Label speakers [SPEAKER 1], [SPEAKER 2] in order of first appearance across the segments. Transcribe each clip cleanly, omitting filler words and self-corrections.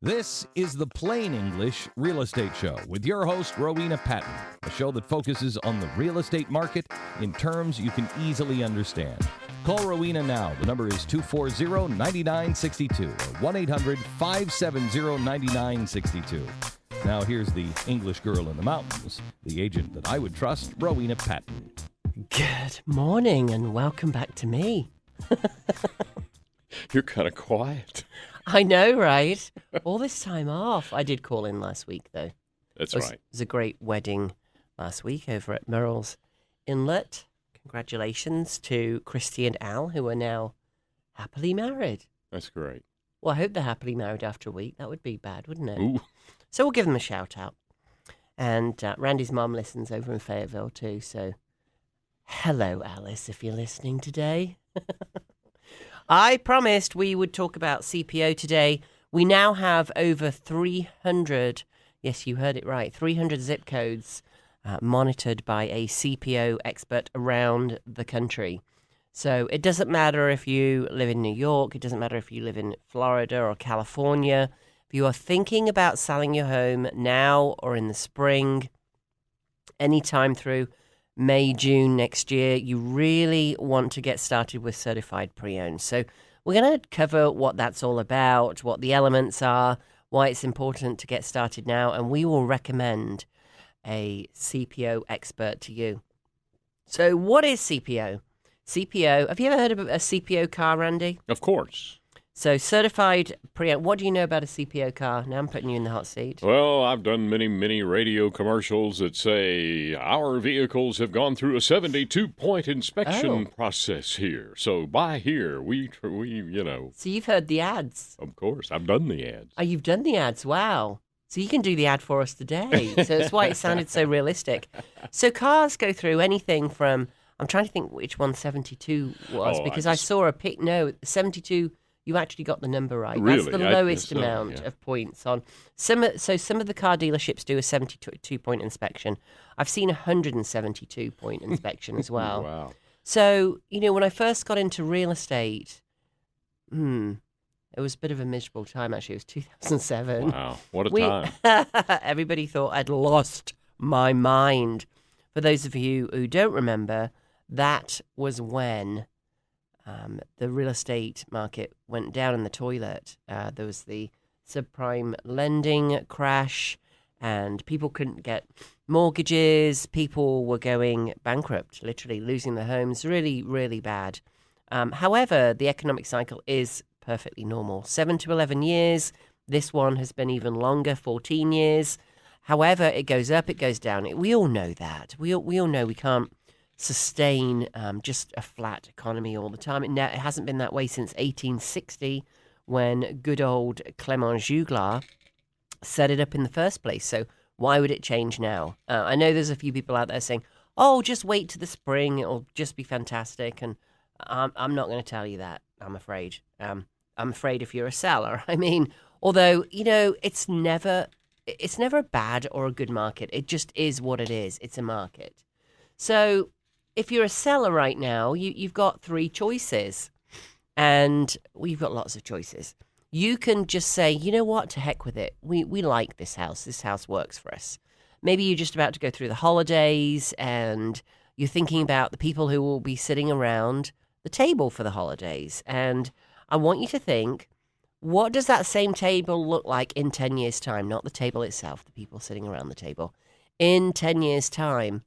[SPEAKER 1] This is the Plain English Real Estate Show with your host, Rowena Patton, a show that focuses on the real estate market in terms you can easily understand. Call Rowena now. The number is 240-9962 or 1-800-570-9962. Now here's the English girl in the mountains, the agent that I would trust, Rowena Patton.
[SPEAKER 2] Good morning and welcome back to me.
[SPEAKER 3] You're kind of quiet.
[SPEAKER 2] I know, right? All this time off. I did call in last week, though.
[SPEAKER 3] That's
[SPEAKER 2] right. It was a great wedding last week over at Murrells Inlet. Congratulations to Christy and Al, who are now happily married.
[SPEAKER 3] That's great.
[SPEAKER 2] Well, I hope they're happily married after a week. That would be bad, wouldn't it?
[SPEAKER 3] Ooh.
[SPEAKER 2] So we'll give them a shout out. And Randy's mom listens over in Fayetteville, too. So hello, Alice, if you're listening today. I promised we would talk about CPO today. We now have over 300, yes, you heard it right, 300 zip codes monitored by a CPO expert around the country. So it doesn't matter if you live in New York, it doesn't matter if you live in Florida or California. If you are thinking about selling your home now or in the spring, anytime through May, June next year, you really want to get started with certified pre-owned. So we're going to cover what that's all about, what the elements are, why it's important to get started now, and we will recommend a CPO expert to you. So what is CPO? CPO, have you ever heard of a CPO car, Randy?
[SPEAKER 3] Of course.
[SPEAKER 2] So certified pre-owned, what do you know about a CPO car? Now I'm putting you in the hot seat.
[SPEAKER 3] Well, I've done many radio commercials that say our vehicles have gone through a 72-point inspection process here. So by here, we.
[SPEAKER 2] So you've heard the ads.
[SPEAKER 3] Of course, I've done the ads.
[SPEAKER 2] Oh, you've done the ads. Wow. So you can do the ad for us today. So that's why it sounded so realistic. So cars go through anything from, I'm trying to think which one 72 was, because I saw a pic. No, 72. You actually got the number right.
[SPEAKER 3] Really?
[SPEAKER 2] That's the lowest amount of points on. Some of the car dealerships do a 72-point inspection. I've seen a 172-point inspection as well.
[SPEAKER 3] Wow.
[SPEAKER 2] So, when I first got into real estate, it was a bit of a miserable time, actually. It was 2007.
[SPEAKER 3] Wow, what a time.
[SPEAKER 2] Everybody thought I'd lost my mind. For those of you who don't remember, that was when the real estate market went down in the toilet. There was the subprime lending crash, and people couldn't get mortgages. People were going bankrupt, literally losing their homes. Really, really bad. However, the economic cycle is perfectly normal. 7 to 11 years. This one has been even longer, 14 years. However, it goes up, it goes down. We all know that. We all know we can't sustain just a flat economy all the time. It hasn't been that way since 1860, when good old Clement Juglar set it up in the first place. So why would it change now? I know there's a few people out there saying, oh, just wait to the spring, it'll just be fantastic. And I'm not going to tell you that, I'm afraid. I'm afraid if you're a seller. I mean, although, it's never a bad or a good market. It just is what it is. It's a market. So if you're a seller right now, you've got three choices, and we've got lots of choices. You can just say, you know what, to heck with it. We like this house. This house works for us. Maybe you're just about to go through the holidays, and you're thinking about the people who will be sitting around the table for the holidays. And I want you to think, what does that same table look like in 10 years' time? Not the table itself, the people sitting around the table. In 10 years' time,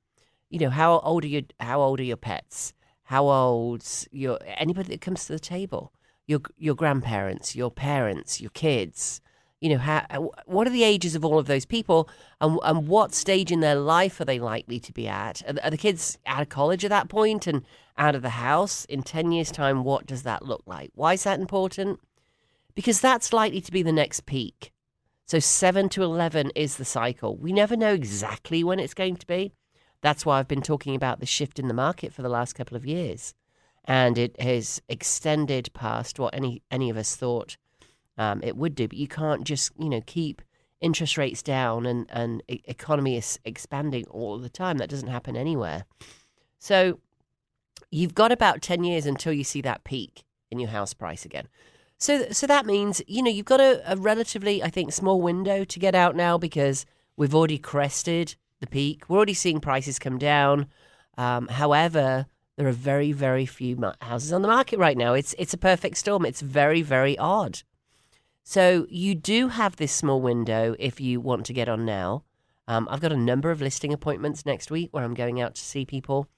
[SPEAKER 2] how old are your pets? How old's anybody that comes to the table? Your grandparents, your parents, your kids. What are the ages of all of those people, and what stage in their life are they likely to be at? Are the kids out of college at that point and out of the house? In 10 years' time, what does that look like? Why is that important? Because that's likely to be the next peak. So 7 to 11 is the cycle. We never know exactly when it's going to be. That's why I've been talking about the shift in the market for the last couple of years. And it has extended past what any of us thought it would do. But you can't just, keep interest rates down and economy is expanding all the time. That doesn't happen anywhere. So you've got about 10 years until you see that peak in your house price again. So that means, you've got a relatively, I think, small window to get out now because we've already crested the peak. We're already seeing prices come down. However, there are very, very few houses on the market right now. It's a perfect storm. It's very, very odd. So you do have this small window if you want to get on now. I've got a number of listing appointments next week where I'm going out to see people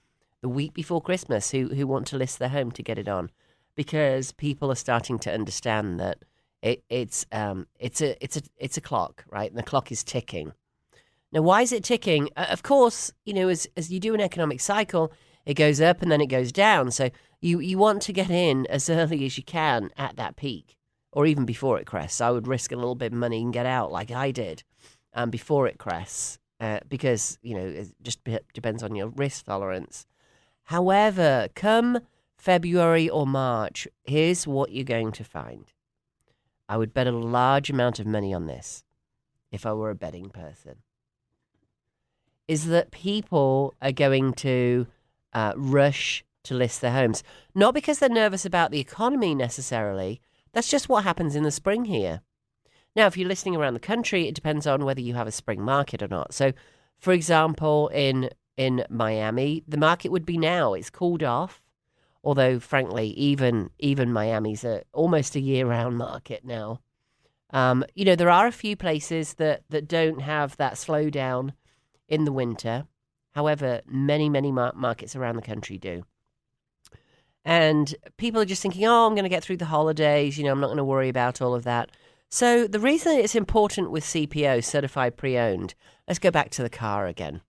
[SPEAKER 2] the week before Christmas who want to list their home to get it on, because people are starting to understand that it's a clock, right? And the clock is ticking. Now, why is it ticking? Of course, as you do an economic cycle, it goes up and then it goes down. So you want to get in as early as you can at that peak, or even before it crests. I would risk a little bit of money and get out like I did before it crests, because, it just depends on your risk tolerance. However, come February or March, here's what you're going to find. I would bet a large amount of money on this if I were a betting person, is that people are going to rush to list their homes. Not because they're nervous about the economy necessarily. That's just what happens in the spring here. Now, if you're listing around the country, it depends on whether you have a spring market or not. So, for example, in Miami, the market would be now. It's cooled off. Although, frankly, even Miami's almost a year-round market now. There are a few places that don't have that slowdown in the winter. However, many markets around the country do. And people are just thinking, I'm going to get through the holidays. I'm not going to worry about all of that. So the reason it's important with CPO, Certified Pre-Owned, let's go back to the car again.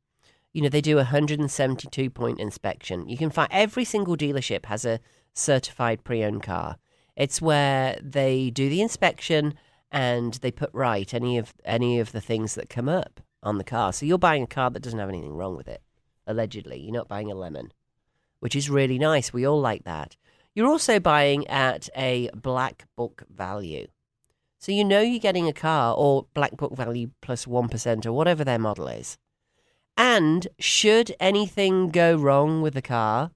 [SPEAKER 2] They do a 172-point inspection. You can find every single dealership has a certified pre-owned car. It's where they do the inspection and they put right any of the things that come up on the car. So you're buying a car that doesn't have anything wrong with it, allegedly. You're not buying a lemon, which is really nice. We all like that. You're also buying at a black book value. So you're getting a car, or black book value plus 1% or whatever their model is. And should anything go wrong with the car,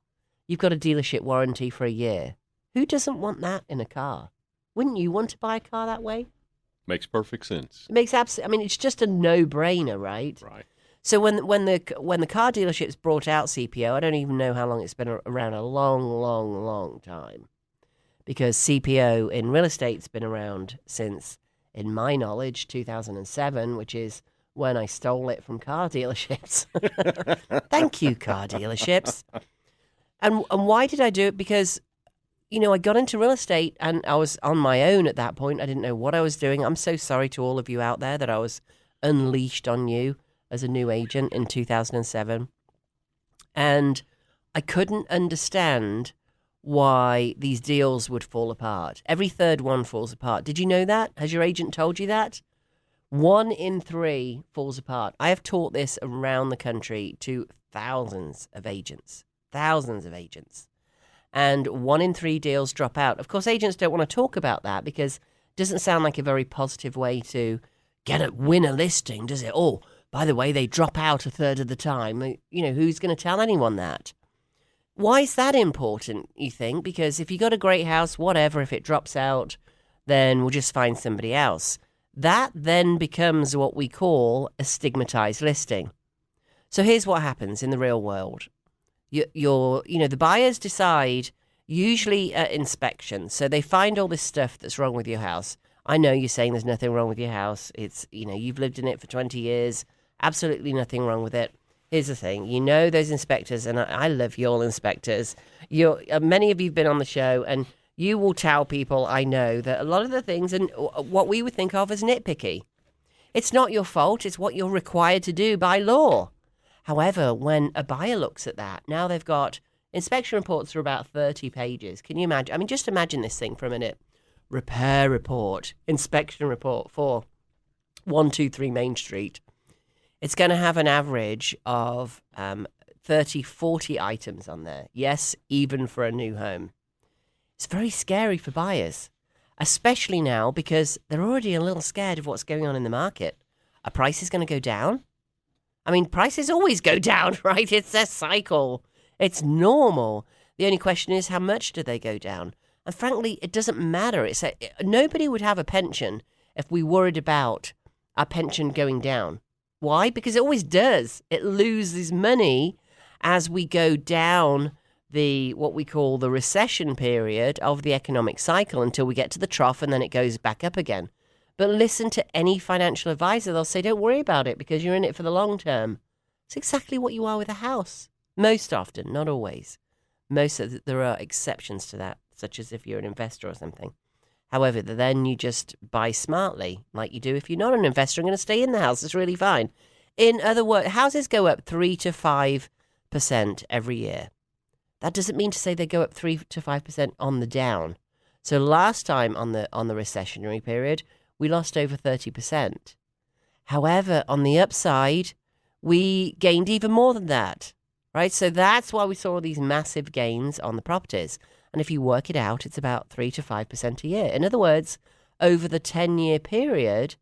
[SPEAKER 2] you've got a dealership warranty for a year. Who doesn't want that in a car? Wouldn't you want to buy a car that way?
[SPEAKER 3] Makes perfect sense.
[SPEAKER 2] It makes it's just a no-brainer, right?
[SPEAKER 3] Right.
[SPEAKER 2] So when the car dealerships brought out CPO, I don't even know how long it's been around, a long time. Because CPO in real estate's been around since, in my knowledge, 2007, which is when I stole it from car dealerships. Thank you, car dealerships. And why did I do it? Because, I got into real estate and I was on my own at that point. I didn't know what I was doing. I'm so sorry to all of you out there that I was unleashed on you as a new agent in 2007. And I couldn't understand why these deals would fall apart. Every third one falls apart. Did you know that? Has your agent told you that? 1 in 3 falls apart. I have taught this around the country to thousands of agents. And 1 in 3 deals drop out. Of course, agents don't want to talk about that because it doesn't sound like a very positive way to win a listing, does it? Oh, by the way, they drop out a third of the time. Who's going to tell anyone that? Why is that important, you think? Because if you got a great house, whatever, if it drops out, then we'll just find somebody else. That then becomes what we call a stigmatized listing. So here's what happens in the real world. The buyers decide, usually at inspection, so they find all this stuff that's wrong with your house. I know you're saying there's nothing wrong with your house. It's, you've lived in it for 20 years. Absolutely nothing wrong with it. Here's the thing. Those inspectors, and I love you all inspectors. Many of you have been on the show, and you will tell people, I know, that a lot of the things and what we would think of as nitpicky. It's not your fault. It's what you're required to do by law. However, when a buyer looks at that, now they've got inspection reports for about 30 pages. Can you imagine? Just imagine this thing for a minute. Repair report, inspection report for 123 Main Street. It's going to have an average of 30, 40 items on there. Yes, even for a new home. It's very scary for buyers, especially now because they're already a little scared of what's going on in the market. Are prices going to go down? Prices always go down, right? It's a cycle. It's normal. The only question is, how much do they go down? And frankly, it doesn't matter. Nobody would have a pension if we worried about our pension going down. Why? Because it always does. It loses money as we go down what we call the recession period of the economic cycle until we get to the trough, and then it goes back up again. But listen to any financial advisor. They'll say, don't worry about it because you're in it for the long term. It's exactly what you are with a house. Most often, not always. There are exceptions to that, such as if you're an investor or something. However, then you just buy smartly, like you do if you're not an investor. I'm going to stay in the house. It's really fine. In other words, houses go up 3 to 5% every year. That doesn't mean to say they go up 3 to 5% on the down. So last time on the recessionary period, we lost over 30%. However, on the upside, we gained even more than that, right? So that's why we saw these massive gains on the properties. And if you work it out, it's about 3 to 5% a year. In other words, over the 10-year period,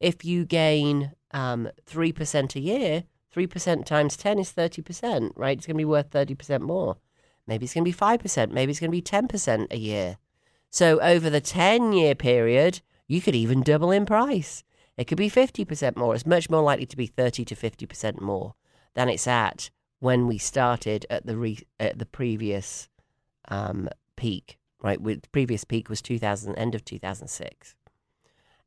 [SPEAKER 2] if you gain 3% a year, 3% times 10 is 30%, right? It's going to be worth 30% more. Maybe it's going to be 5%. Maybe it's going to be 10% a year. So over the 10-year period, you could even double in price. It could be 50% more. It's much more likely to be 30 to 50% more than it's at when we started at the previous peak, right? The previous peak was end of 2006.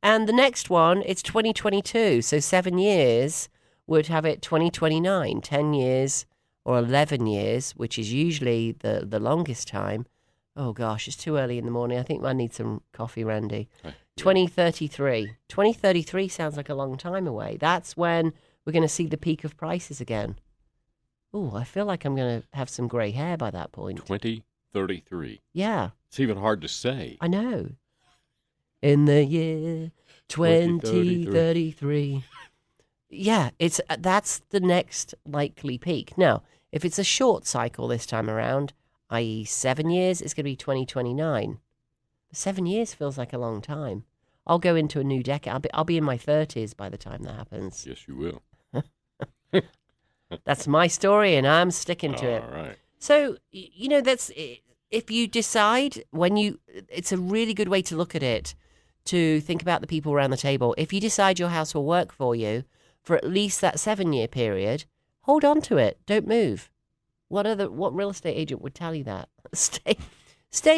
[SPEAKER 2] And the next one, it's 2022. So 7 years would have it 2029, 10 years or 11 years, which is usually the longest time. Oh, gosh, it's too early in the morning. I think I need some coffee, Randy. 2033. 2033 sounds like a long time away. That's when we're going to see the peak of prices again. Oh, I feel like I'm going to have some grey hair by that point.
[SPEAKER 3] 2033.
[SPEAKER 2] Yeah.
[SPEAKER 3] It's even hard to say.
[SPEAKER 2] I know. In the year 2033. Yeah, that's the next likely peak. Now, if it's a short cycle this time around, i.e. 7 years, it's going to be 2029. 7 years feels like a long time. I'll go into a new decade. I'll be in my 30s by the time that happens.
[SPEAKER 3] Yes, you will.
[SPEAKER 2] That's my story, and I'm sticking to it.
[SPEAKER 3] All right.
[SPEAKER 2] So, that's if you decide it's a really good way to look at it, to think about the people around the table. If you decide your house will work for you for at least that 7-year period, hold on to it. Don't move. What real estate agent would tell you that? Stay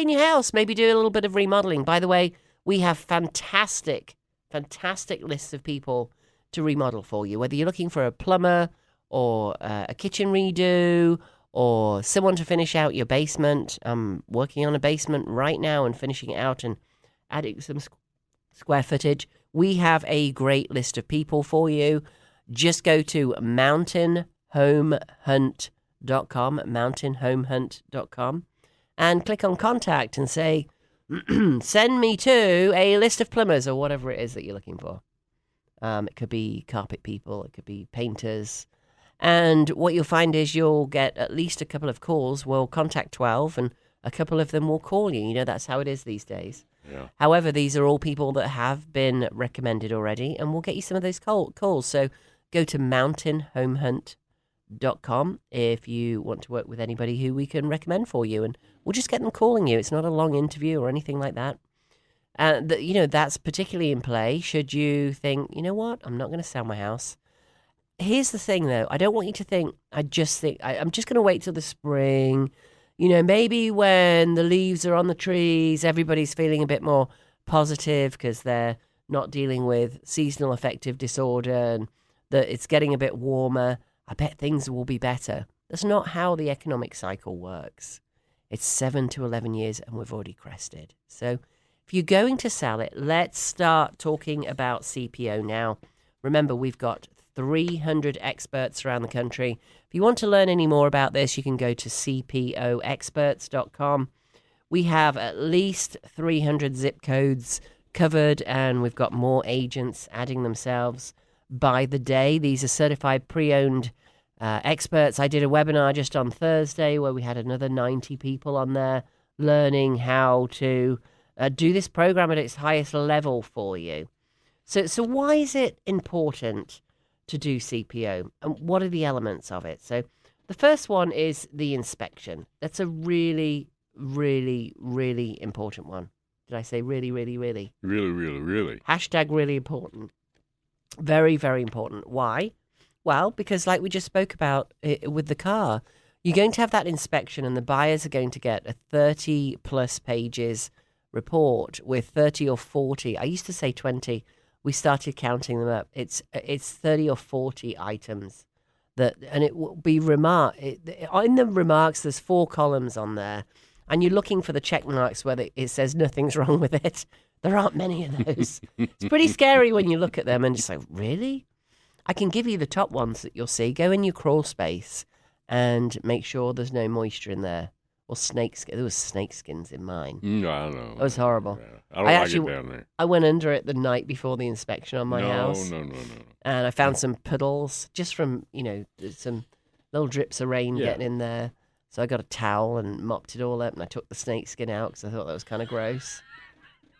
[SPEAKER 2] in your house. Maybe do a little bit of remodeling. By the way, we have fantastic lists of people to remodel for you. Whether you're looking for a plumber or a kitchen redo or someone to finish out your basement. I'm working on a basement right now and finishing it out and adding some square footage. We have a great list of people for you. Just go to mountainhomehunt.com, and click on contact and say, send me to a list of plumbers or whatever it is that you're looking for. It could be carpet people, it could be painters. And what you'll find is you'll get at least a couple of calls. We'll contact 12 and a couple of them will call you. That's how it is these days.
[SPEAKER 3] Yeah.
[SPEAKER 2] However, these are all people that have been recommended already, and we'll get you some of those calls. So go to mountainhomehunt.com if you want to work with anybody who we can recommend for you, and we'll just get them calling you. It's not a long interview or anything like that. That's particularly in play should you think, you know what, I'm not going to sell my house. Here's the thing, though. I don't want you to think, I'm just going to wait till the spring. Maybe when the leaves are on the trees, everybody's feeling a bit more positive because they're not dealing with seasonal affective disorder and that it's getting a bit warmer. I bet things will be better. That's not how the economic cycle works. It's 7 to 11 years and we've already crested. So if you're going to sell it, let's start talking about CPO now. Remember, we've got 300 experts around the country. If you want to learn any more about this, you can go to cpoexperts.com. We have at least 300 zip codes covered, and we've got more agents adding themselves by the day. These are certified pre-owned experts. I did a webinar just on Thursday where we had another 90 people on there learning how to do this program at its highest level for you. So why is it important to do CPO, and what are the elements of it? So the first one is the inspection. That's a really really, really important one. Did I say really, really, really?
[SPEAKER 3] Really, really, really.
[SPEAKER 2] Hashtag really important. Very, very important. Why? Well, because like we just spoke about with the car, you're going to have that inspection and the buyers are going to get a 30 plus pages report with 30 or 40. I used to say 20. We started counting them up. It's 30 or 40 items and it will be in the remarks, there's 4 columns on there, and you're looking for the check marks where it says nothing's wrong with it. There aren't many of those. It's pretty scary when you look at them and just like, really? I can give you the top ones that you'll see. Go in your crawl space and make sure there's no moisture in there. Or snakeskin. There was snake skins in mine.
[SPEAKER 3] No, I don't know.
[SPEAKER 2] It was horrible.
[SPEAKER 3] Yeah. I don't like it down there.
[SPEAKER 2] I went under it the night before the inspection on my house.
[SPEAKER 3] No.
[SPEAKER 2] And I found some puddles just from, some little drips of rain getting in there. So I got a towel and mopped it all up, and I took the snakeskin out because I thought that was kind of gross.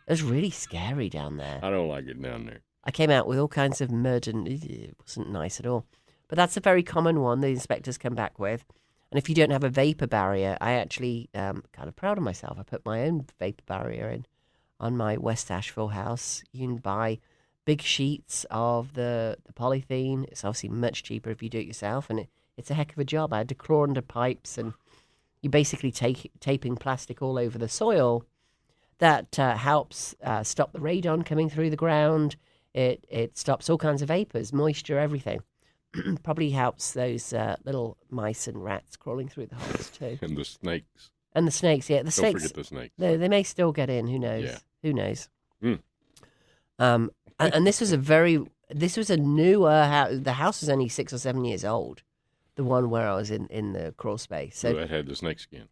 [SPEAKER 2] It was really scary down there.
[SPEAKER 3] I don't like it down there.
[SPEAKER 2] I came out with all kinds of mud, and it wasn't nice at all. But that's a very common one the inspectors come back with. And if you don't have a vapor barrier, I actually kind of proud of myself. I put my own vapor barrier in on my West Asheville house. You can buy big sheets of the polythene. It's obviously much cheaper if you do it yourself, and it's a heck of a job. I had to crawl under pipes, and you're basically taping plastic all over the soil. That helps stop the radon coming through the ground. It stops all kinds of vapors, moisture, everything. Probably helps those little mice and rats crawling through the holes too.
[SPEAKER 3] And the snakes.
[SPEAKER 2] And the snakes, yeah.
[SPEAKER 3] Don't forget the snakes.
[SPEAKER 2] They may still get in. Who knows?
[SPEAKER 3] Yeah.
[SPEAKER 2] Who knows?
[SPEAKER 3] Mm.
[SPEAKER 2] And this was a newer house. The house was only 6 or 7 years old. The one where I was in the crawl space. So
[SPEAKER 3] it had the snakeskin.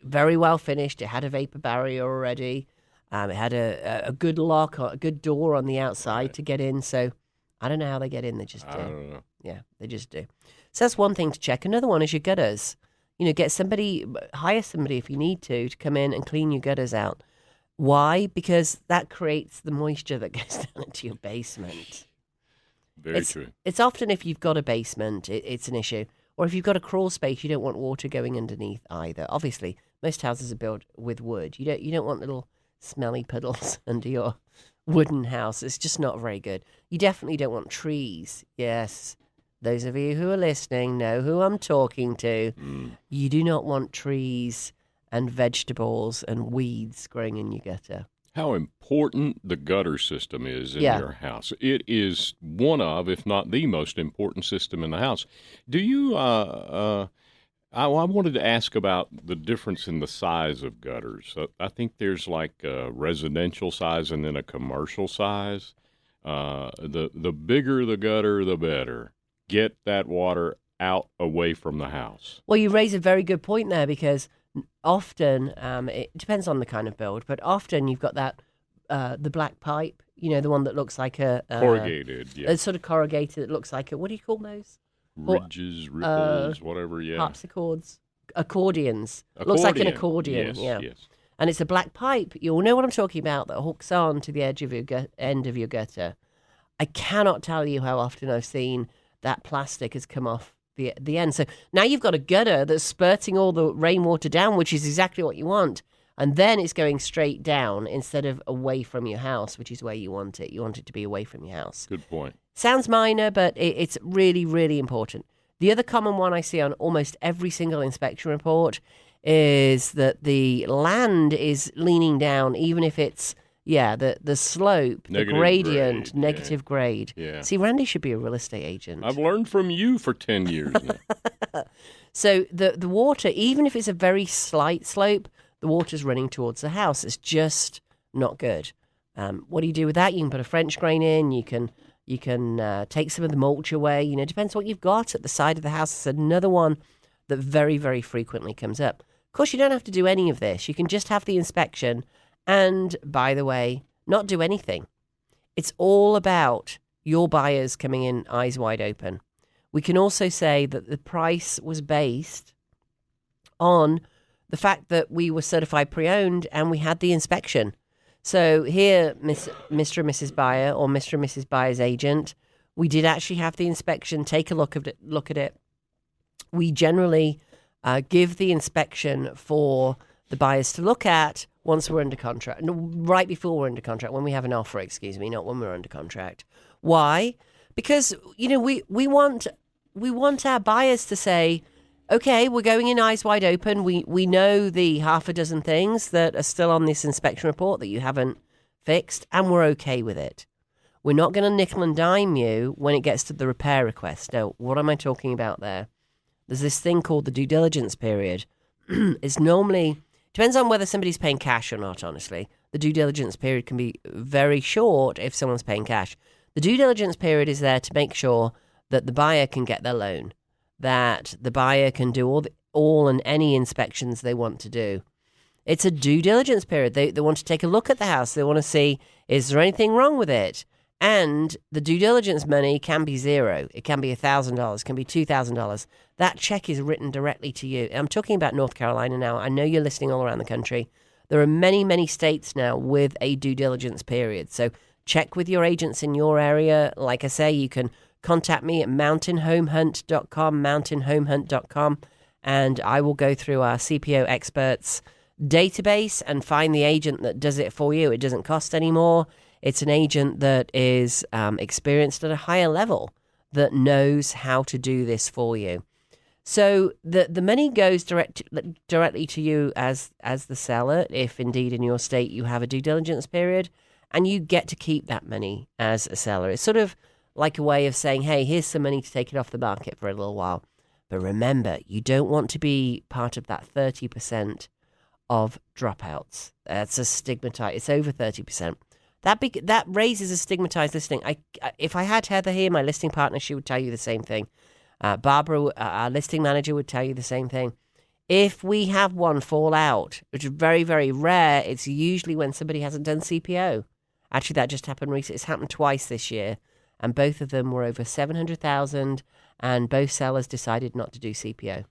[SPEAKER 2] Very well finished. It had a vapor barrier already. It had a good lock, a good door on the outside to get in. So I don't know how they get in. They just do.
[SPEAKER 3] I don't know.
[SPEAKER 2] Yeah, they just do. So that's one thing to check. Another one is your gutters. Hire somebody if you need to come in and clean your gutters out. Why? Because that creates the moisture that goes down into your basement.
[SPEAKER 3] Very true.
[SPEAKER 2] It's often if you've got a basement, it's an issue. Or if you've got a crawl space, you don't want water going underneath either. Obviously, most houses are built with wood. You don't want little smelly puddles under your wooden house. It's just not very good. You definitely don't want trees. Yes, those of you who are listening know who I'm talking to. You do not want trees and vegetables and weeds growing in your gutter.
[SPEAKER 3] How important the gutter system is in your house. It is one of, if not the most important system in the house. Do you, I wanted to ask about the difference in the size of gutters. I think there's like a residential size and then a commercial size. The bigger the gutter, the better. Get that water out away from the house.
[SPEAKER 2] Well, you raise a very good point there, because often, it depends on the kind of build, but often you've got that, the black pipe, the one that looks like a...
[SPEAKER 3] corrugated, yeah.
[SPEAKER 2] Sort of corrugated, it looks like what do you call those?
[SPEAKER 3] Ridges, ripples, whatever, yeah.
[SPEAKER 2] Harpsichords, accordions. Looks like an accordion,
[SPEAKER 3] yes.
[SPEAKER 2] And it's a black pipe. You'll know what I'm talking about, that hooks on to the edge of your end of your gutter. I cannot tell you how often I've seen that plastic has come off the end. So now you've got a gutter that's spurting all the rainwater down, which is exactly what you want. And then it's going straight down instead of away from your house, which is where you want it. You want it to be away from your house.
[SPEAKER 3] Good point.
[SPEAKER 2] Sounds minor, but it's really, really important. The other common one I see on almost every single inspection report is that the land is leaning down, even if it's, the slope, the gradient, negative grade.
[SPEAKER 3] Yeah.
[SPEAKER 2] See, Randy should be a real estate agent.
[SPEAKER 3] I've learned from you for 10 years now.
[SPEAKER 2] So the water, even if it's a very slight slope, the water's running towards the house. It's just not good. What do you do with that? You can put a French drain in. You can take some of the mulch away. Depends what you've got at the side of the house. It's another one that very, very frequently comes up. Of course, you don't have to do any of this. You can just have the inspection and, by the way, not do anything. It's all about your buyers coming in eyes wide open. We can also say that the price was based on the fact that we were certified pre-owned and we had the inspection. So here, Mr. and Mrs. Buyer or Mr. and Mrs. Buyer's agent, we did actually have the inspection, take a look at it. We generally give the inspection for the buyers to look at once we're under contract, right before we're under contract, when we have an offer, not when we're under contract. Why? Because, we want our buyers to say, okay, we're going in eyes wide open. We know the half a dozen things that are still on this inspection report that you haven't fixed, and we're okay with it. We're not going to nickel and dime you when it gets to the repair request. Now, what am I talking about there? There's this thing called the due diligence period. It's normally, depends on whether somebody's paying cash or not, honestly. The due diligence period can be very short if someone's paying cash. The due diligence period is there to make sure that the buyer can get their loan, that the buyer can do all and any inspections they want to do. It's a due diligence period. They want to take a look at the house. They want to see, is there anything wrong with it? And the due diligence money can be zero. It can be $1,000, it can be $2,000. That check is written directly to you. I'm talking about North Carolina now. I know you're listening all around the country. There are many, many states now with a due diligence period. So check with your agents in your area. Like I say, you can contact me at mountainhomehunt.com, and I will go through our CPO experts database and find the agent that does it for you. It doesn't cost any more. It's an agent that is experienced at a higher level, that knows how to do this for you. So the money goes directly to you as the seller, if indeed in your state you have a due diligence period, and you get to keep that money as a seller. It's sort of like a way of saying, hey, here's some money to take it off the market for a little while. But remember, you don't want to be part of that 30% of dropouts. That's a stigmatized. It's over 30%. That raises a stigmatized listing. If I had Heather here, my listing partner, she would tell you the same thing. Barbara, our listing manager, would tell you the same thing. If we have one fall out, which is very, very rare, it's usually when somebody hasn't done CPO. Actually, that just happened recently. It's happened twice this year, and both of them were over $700,000, and both sellers decided not to do CPO.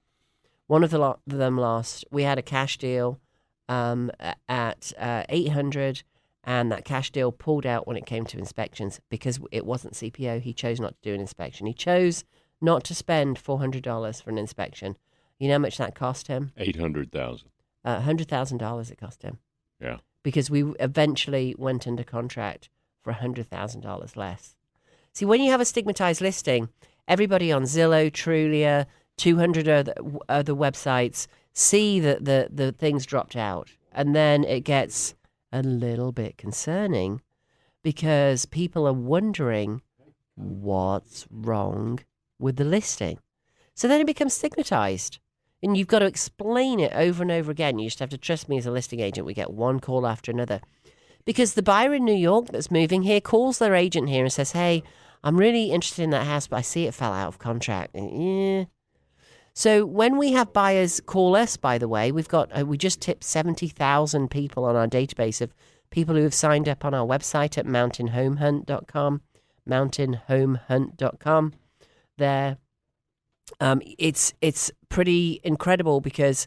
[SPEAKER 2] One of them lost. We had a cash deal at 800, and that cash deal pulled out when it came to inspections because it wasn't CPO. He chose not to do an inspection. He chose not to spend $400 for an inspection. You know how much that cost him?
[SPEAKER 3] $800,000.
[SPEAKER 2] $100,000 it cost him.
[SPEAKER 3] Yeah. Because
[SPEAKER 2] we eventually went under contract for $100,000 less. See, when you have a stigmatized listing, everybody on Zillow, Trulia, 200 other websites see that the things dropped out. And then it gets a little bit concerning because people are wondering what's wrong with the listing. So then it becomes stigmatized. And you've got to explain it over and over again. You just have to trust me as a listing agent. We get one call after another. Because the buyer in New York that's moving here calls their agent here and says, hey, I'm really interested in that house, but I see it fell out of contract. Yeah. So when we have buyers call us, by the way, we just tipped 70,000 people on our database of people who have signed up on our website at mountainhomehunt.com, mountainhomehunt.com. There. It's pretty incredible because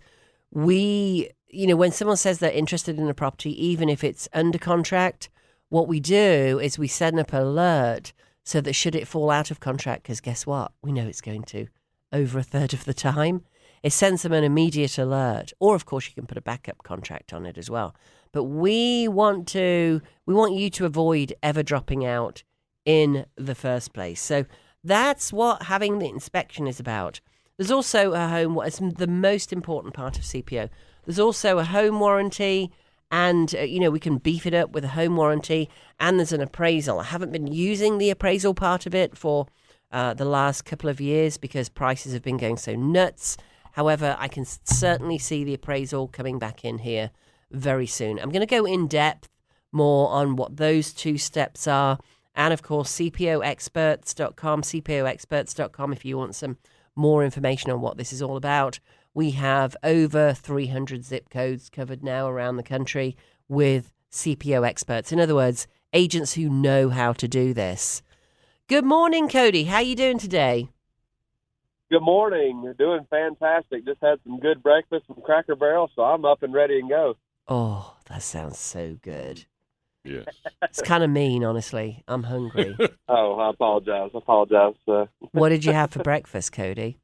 [SPEAKER 2] when someone says they're interested in a property, even if it's under contract, what we do is we send up an alert so that should it fall out of contract, because guess what? We know it's going to over a third of the time. It sends them an immediate alert. Or, of course, you can put a backup contract on it as well. But we want you to avoid ever dropping out in the first place. So that's what having the inspection is about. There's also a home, what's the most important part of CPO. There's also a home warranty, and we can beef it up with a home warranty, and there's an appraisal. I haven't been using the appraisal part of it for the last couple of years because prices have been going so nuts. However, I can certainly see the appraisal coming back in here very soon. I'm going to go in depth more on what those two steps are. And, of course, cpoexperts.com if you want some more information on what this is all about. We have over 300 zip codes covered now around the country with CPO experts. In other words, agents who know how to do this. Good morning, Cody. How are you doing today?
[SPEAKER 4] Good morning. You're doing fantastic. Just had some good breakfast from Cracker Barrel, so I'm up and ready and go.
[SPEAKER 2] Oh, that sounds so good.
[SPEAKER 3] Yes.
[SPEAKER 2] It's kind of mean, honestly. I'm hungry.
[SPEAKER 4] Oh, I apologize.
[SPEAKER 2] What did you have for breakfast, Cody?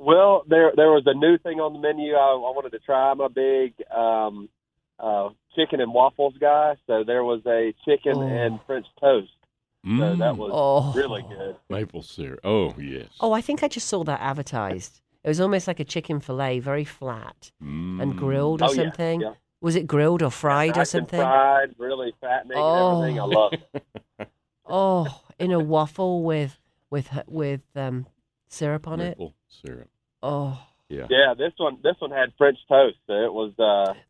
[SPEAKER 4] Well, there was a new thing on the menu I wanted to try. I'm a big chicken and waffles guy, so there was a chicken and French toast. So that was really good.
[SPEAKER 3] Maple syrup. Oh, yes.
[SPEAKER 2] Oh, I think I just saw that advertised. It was almost like a chicken fillet, very flat and grilled or something. Yeah. Was it grilled or fried or something?
[SPEAKER 4] Fried, really fattening and everything. I love it.
[SPEAKER 2] In a waffle with syrup on
[SPEAKER 3] Maple syrup.
[SPEAKER 2] Oh.
[SPEAKER 4] Yeah. Yeah, this one had French toast. So it was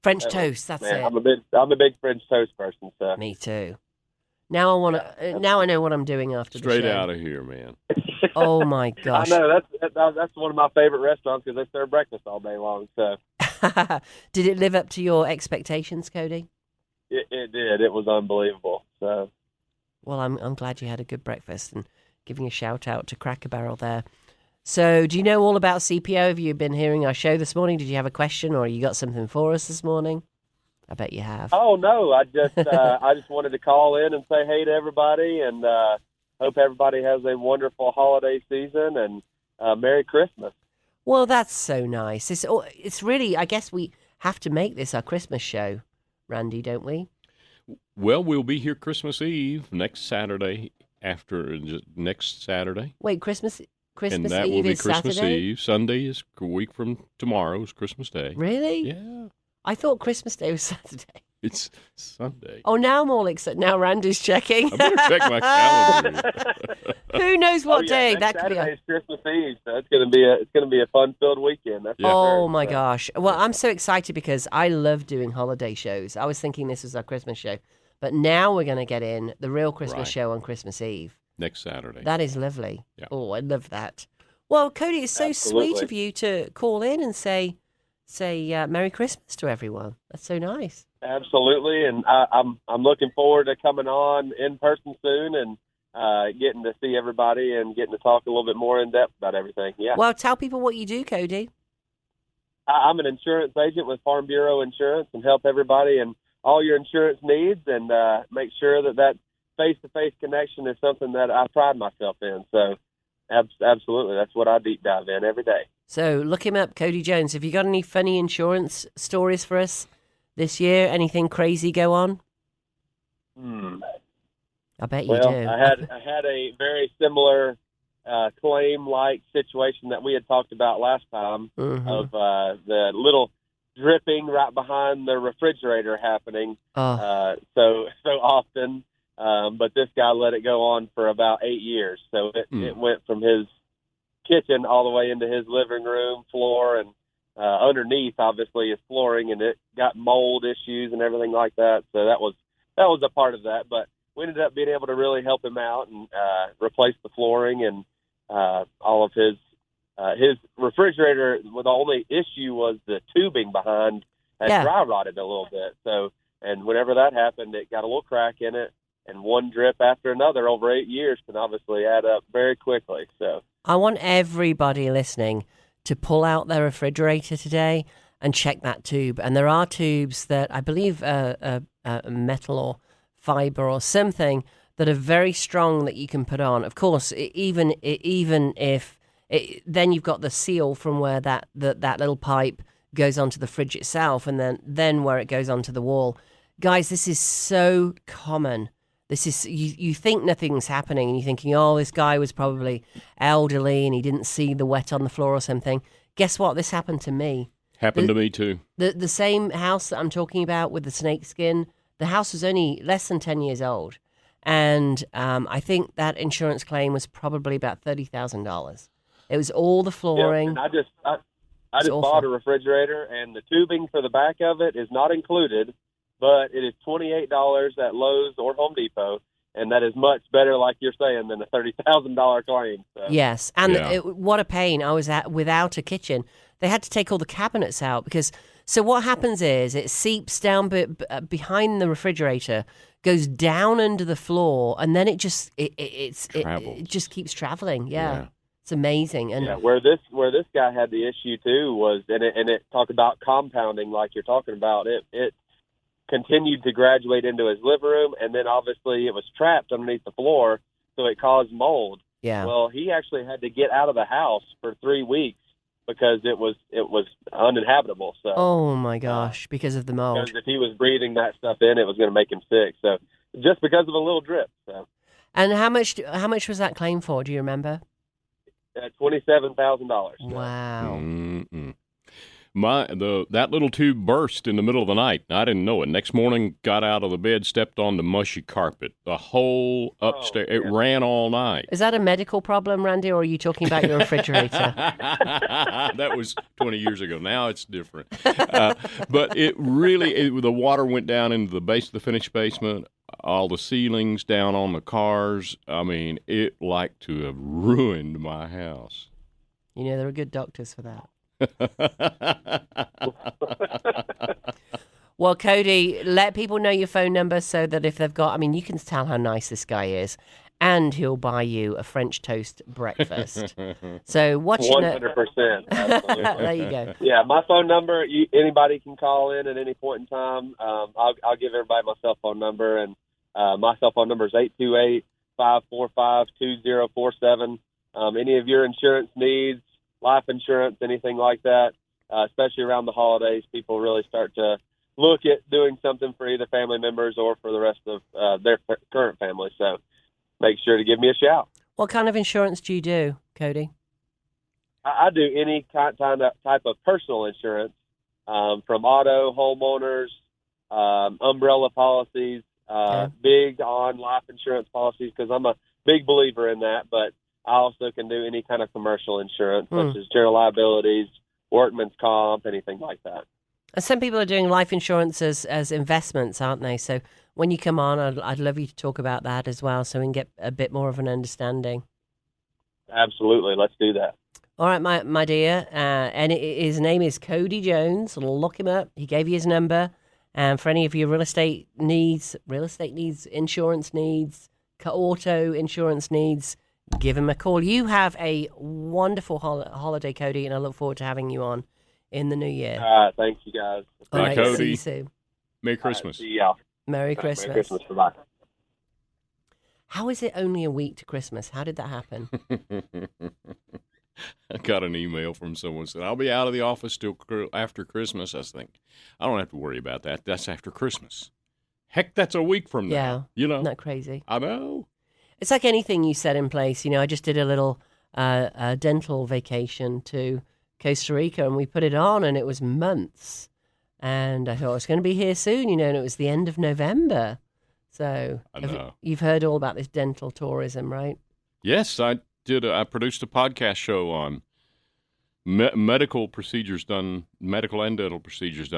[SPEAKER 2] French toast. That's it.
[SPEAKER 4] I'm a big French toast person. So.
[SPEAKER 2] Me too. Now I want to. Now I know what I'm doing after the show.
[SPEAKER 3] Straight out of here, man.
[SPEAKER 2] Oh my gosh!
[SPEAKER 4] I know that's one of my favorite restaurants because they serve breakfast all day long. So,
[SPEAKER 2] did it live up to your expectations, Cody?
[SPEAKER 4] It did. It was unbelievable. So,
[SPEAKER 2] well, I'm glad you had a good breakfast, and giving a shout out to Cracker Barrel there. So, do you know all about CPO? Have you been hearing our show this morning? Did you have a question, or you got something for us this morning? I bet you have.
[SPEAKER 4] Oh no, I just wanted to call in and say hey to everybody, and hope everybody has a wonderful holiday season and Merry Christmas.
[SPEAKER 2] Well, that's so nice. It's really, I guess we have to make this our Christmas show, Randy, don't we?
[SPEAKER 3] Well, we'll be here Christmas Eve next Saturday. Next Saturday.
[SPEAKER 2] Wait, Christmas
[SPEAKER 3] and that
[SPEAKER 2] Eve
[SPEAKER 3] will be
[SPEAKER 2] is
[SPEAKER 3] Christmas
[SPEAKER 2] Saturday?
[SPEAKER 3] Eve. Sunday is a week from tomorrow is Christmas Day.
[SPEAKER 2] Really?
[SPEAKER 3] Yeah.
[SPEAKER 2] I thought Christmas Day was Saturday.
[SPEAKER 3] It's Sunday.
[SPEAKER 2] Oh, now I'm all excited. Now Randy's checking.
[SPEAKER 3] I better check my calendar.
[SPEAKER 2] Who knows what day
[SPEAKER 4] that
[SPEAKER 2] could be?
[SPEAKER 4] Saturday's Christmas Eve, so it's going to be a fun-filled weekend. That's
[SPEAKER 2] Oh my gosh! Well, I'm so excited because I love doing holiday shows. I was thinking this was our Christmas show, but now we're going to get in the real Christmas show on Christmas Eve.
[SPEAKER 3] Next Saturday.
[SPEAKER 2] That is lovely.
[SPEAKER 3] Yeah.
[SPEAKER 2] Oh, I love that. Well, Cody, it's so sweet of you to call in and say Merry Christmas to everyone. That's so nice.
[SPEAKER 4] Absolutely, and I'm looking forward to coming on in person soon and getting to see everybody and getting to talk a little bit more in depth about everything. Yeah.
[SPEAKER 2] Well, tell people what you do, Cody.
[SPEAKER 4] I'm an insurance agent with Farm Bureau Insurance and help everybody and all your insurance needs and make sure that face-to-face connection is something that I pride myself in. So absolutely, that's what I deep dive in every day.
[SPEAKER 2] So look him up, Cody Jones. Have you got any funny insurance stories for us this year? Anything crazy go on? I bet you do.
[SPEAKER 4] I had a very similar claim-like situation that we had talked about last time of the little dripping right behind the refrigerator happening so often. But this guy let it go on for about 8 years. So it went from his kitchen all the way into his living room floor and underneath obviously is flooring, and it got mold issues and everything like that. So that was a part of that, but we ended up being able to really help him out and replace the flooring and all of his refrigerator. Well, the only issue was the tubing behind had dry rotted a little bit. So, and whenever that happened, it got a little crack in it, and one drip after another over 8 years can obviously add up very quickly. So
[SPEAKER 2] I want everybody listening to pull out their refrigerator today and check that tube. And there are tubes that I believe metal or fiber or something that are very strong that you can put on. Of course, even if then you've got the seal from where that little pipe goes onto the fridge itself, and then where it goes onto the wall. Guys, this is so common. This is you think nothing's happening, and you're thinking, oh, this guy was probably elderly and he didn't see the wet on the floor or something. Guess what? This happened to me.
[SPEAKER 3] Happened to me too.
[SPEAKER 2] The same house that I'm talking about with the snake skin. The house was only less than 10 years old, and I think that insurance claim was probably about $30,000. It was all the flooring.
[SPEAKER 4] Yeah, and I just bought a refrigerator, and the tubing for the back of it is not included, but it is $28 at Lowe's or Home Depot, and that is much better, like you're saying, than a $30,000 claim. So.
[SPEAKER 2] Yes, and what a pain. I was without a kitchen. They had to take all the cabinets out because. So what happens is it seeps down behind the refrigerator, goes down under the floor, and then it just keeps traveling. Yeah. It's amazing. And
[SPEAKER 4] where this guy had the issue too was, and it talked about compounding like you're talking about. It continued to graduate into his living room, and then obviously it was trapped underneath the floor, so it caused mold.
[SPEAKER 2] Yeah.
[SPEAKER 4] Well, he actually had to get out of the house for 3 weeks because it was uninhabitable. So,
[SPEAKER 2] oh my gosh, because of the mold.
[SPEAKER 4] Because if he was breathing that stuff in, it was going to make him sick. So just because of a little drip. So.
[SPEAKER 2] And how much was that claim for? Do you remember?
[SPEAKER 4] $27,000.
[SPEAKER 2] Wow.
[SPEAKER 3] Mm-mm. That little tube burst in the middle of the night. I didn't know it. Next morning, got out of the bed, stepped on the mushy carpet. The whole upstairs, it ran all night.
[SPEAKER 2] Is that a medical problem, Randy, or are you talking about your refrigerator?
[SPEAKER 3] That was 20 years ago. Now it's different. But the water went down into the base of the finished basement, all the ceilings down on the cars. I mean, it like to have ruined my house.
[SPEAKER 2] You know, there are good doctors for that. Well, Cody, let people know your phone number so that if they've got, I mean, you can tell how nice this guy is, and he'll buy you a French toast breakfast. So what's
[SPEAKER 4] 100%.
[SPEAKER 2] There you go.
[SPEAKER 4] Yeah, my phone number, anybody can call in at any point in time. I'll give everybody my cell phone number, and my cell phone number is 828-545-2047. Any of your insurance needs, life insurance, anything like that, especially around the holidays, people really start to look at doing something for either family members or for the rest of their current family. So make sure to give me a shout.
[SPEAKER 2] What kind of insurance do you do, Cody?
[SPEAKER 4] I do any type of personal insurance, from auto, homeowners, umbrella policies, big on life insurance policies, because I'm a big believer in that, but I also can do any kind of commercial insurance, such as general liabilities, workman's comp, anything like that.
[SPEAKER 2] And some people are doing life insurance as investments, aren't they? So when you come on, I'd love you to talk about that as well, so we can get a bit more of an understanding.
[SPEAKER 4] Absolutely. Let's do that.
[SPEAKER 2] All right, my dear. And his name is Cody Jones. Look him up. He gave you his number. And for any of your real estate needs, insurance needs, auto insurance needs, give him a call. You have a wonderful holiday, Cody, and I look forward to having you on in the new year.
[SPEAKER 4] Thank you, guys.
[SPEAKER 2] All
[SPEAKER 3] Bye,
[SPEAKER 2] right,
[SPEAKER 3] Cody.
[SPEAKER 2] see you soon.
[SPEAKER 3] Merry Christmas.
[SPEAKER 4] See y'all.
[SPEAKER 2] Merry Christmas.
[SPEAKER 4] Merry Christmas. Bye-bye.
[SPEAKER 2] How is it only a week to Christmas? How did that happen?
[SPEAKER 3] I got an email from someone said, I'll be out of the office till after Christmas. I was thinking, I don't have to worry about that. That's after Christmas. Heck, that's a week from now.
[SPEAKER 2] Yeah.
[SPEAKER 3] You know?
[SPEAKER 2] Isn't that crazy?
[SPEAKER 3] I know.
[SPEAKER 2] It's like anything you set in place. You know, I just did a little dental vacation to Costa Rica, and we put it on, and it was months. And I thought, it's going to be here soon, you know, and it was the end of November. So
[SPEAKER 3] I know.
[SPEAKER 2] You've heard all about this dental tourism, right?
[SPEAKER 3] Yes, I did. I produced a podcast show on medical and dental procedures done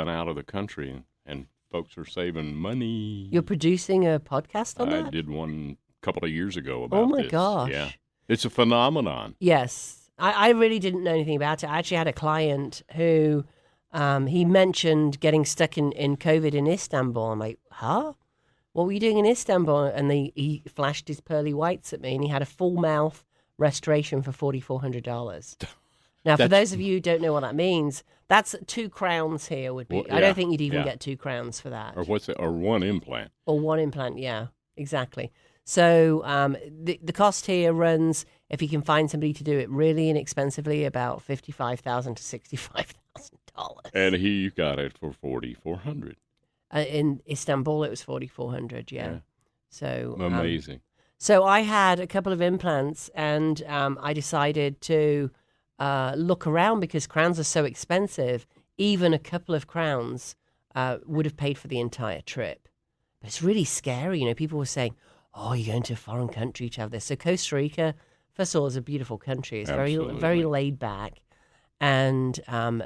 [SPEAKER 3] out of the country, and folks are saving money.
[SPEAKER 2] You're producing a podcast on that?
[SPEAKER 3] I did one a couple of years ago about
[SPEAKER 2] Oh, my
[SPEAKER 3] this.
[SPEAKER 2] gosh.
[SPEAKER 3] Yeah. It's a phenomenon.
[SPEAKER 2] Yes. I really didn't know anything about it. I actually had a client who he mentioned getting stuck in COVID in Istanbul. I'm like, huh? What were you doing in Istanbul? And he flashed his pearly whites at me, and he had a full mouth restoration for $4,400. Now, for those of you who don't know what that means, that's 2 crowns here would be.
[SPEAKER 3] Well,
[SPEAKER 2] I don't think you'd even get 2 crowns for that.
[SPEAKER 3] Or or one implant.
[SPEAKER 2] Or 1 implant, yeah, exactly. So the cost here runs, if you can find somebody to do it really inexpensively, about $55,000 to $65,000.
[SPEAKER 3] And he got it for $4,400.
[SPEAKER 2] In Istanbul, it was $4,400. Yeah. So
[SPEAKER 3] amazing.
[SPEAKER 2] So I had a couple of implants, and I decided to look around because crowns are so expensive. Even a couple of crowns would have paid for the entire trip. But it's really scary. You know, people were saying, "Oh, you're going to a foreign country to have this." So Costa Rica, first of all, is a beautiful country. It's very laid back, and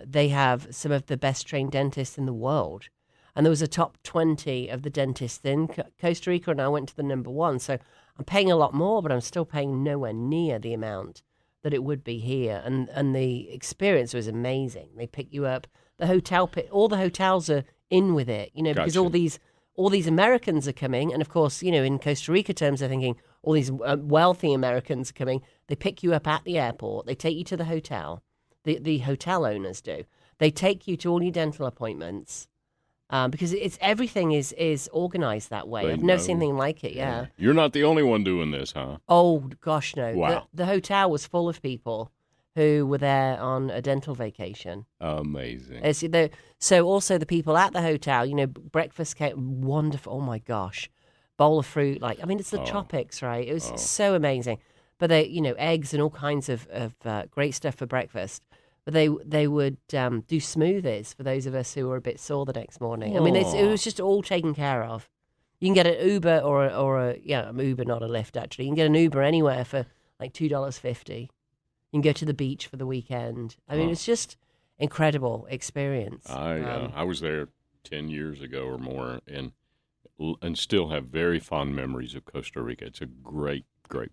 [SPEAKER 2] they have some of the best trained dentists in the world. And there was a top 20 of the dentists in Costa Rica, and I went to the number 1. So I'm paying a lot more, but I'm still paying nowhere near the amount that it would be here. And the experience was amazing. They pick you up. The hotel, all the hotels are in with it, you know, because
[SPEAKER 3] Gotcha.
[SPEAKER 2] all these Americans are coming. And of course, you know, in Costa Rica terms, they're thinking all these wealthy Americans are coming. They pick you up at the airport. They take you to the hotel. The hotel owners do. They take you to all your dental appointments. Because everything is organized that way. I've never seen anything like it. Yeah.
[SPEAKER 3] You're not the only one doing this, huh?
[SPEAKER 2] Oh gosh, no.
[SPEAKER 3] Wow.
[SPEAKER 2] The hotel was full of people who were there on a dental vacation.
[SPEAKER 3] Amazing.
[SPEAKER 2] So also the people at the hotel, breakfast came wonderful. Oh my gosh, bowl of fruit. It's the tropics, right? It was so amazing. But they, eggs and all kinds of great stuff for breakfast. But they would do smoothies for those of us who were a bit sore the next morning. I mean, it was just all taken care of. You can get an Uber or an Uber, not a Lyft actually. You can get an Uber anywhere for like $2.50. You can go to the beach for the weekend. I mean, it's just incredible experience.
[SPEAKER 3] I was there 10 years ago or more, and still have very fond memories of Costa Rica. It's a great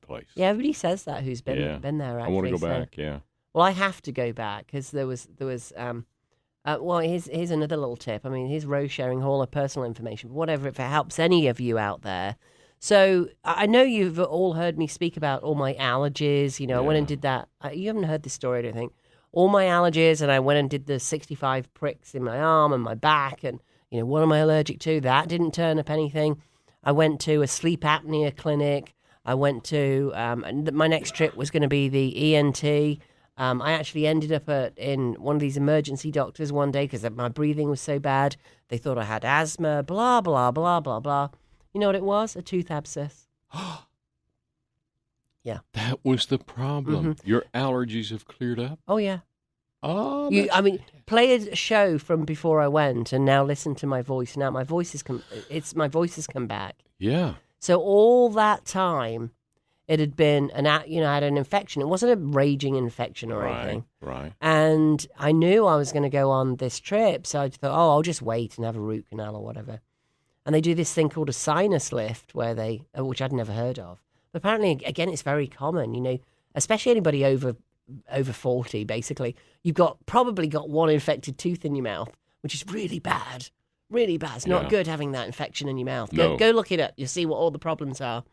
[SPEAKER 3] place.
[SPEAKER 2] Yeah, everybody says that who's been there. Actually,
[SPEAKER 3] I want to go back. Yeah.
[SPEAKER 2] Well, I have to go back because there was. Well, here's another little tip. I mean, here's row sharing hall of personal information. Whatever, if it helps any of you out there. So I know you've all heard me speak about all my allergies. I went and did that. You haven't heard this story, I don't think. All my allergies, and I went and did the 65 pricks in my arm and my back, and what am I allergic to? That didn't turn up anything. I went to a sleep apnea clinic. I went to, my next trip was going to be the ENT. I actually ended up in one of these emergency doctors one day because my breathing was so bad. They thought I had asthma, blah, blah, blah, blah, blah. You know what it was? A tooth abscess. Yeah.
[SPEAKER 3] That was the problem. Mm-hmm. Your allergies have cleared up?
[SPEAKER 2] Oh, yeah.
[SPEAKER 3] Oh,
[SPEAKER 2] play a show from before I went and now listen to my voice. Now my voice has come back.
[SPEAKER 3] Yeah.
[SPEAKER 2] So all that time, it had been I had an infection. It wasn't a raging infection or anything.
[SPEAKER 3] Right.
[SPEAKER 2] And I knew I was going to go on this trip, so I thought, I'll just wait and have a root canal or whatever. And they do this thing called a sinus lift, which I'd never heard of. But apparently, again, it's very common. Especially anybody over 40. Basically, you've probably got one infected tooth in your mouth, which is really bad. Really bad. It's not good having that infection in your mouth. Go look it up. You'll see what all the problems are.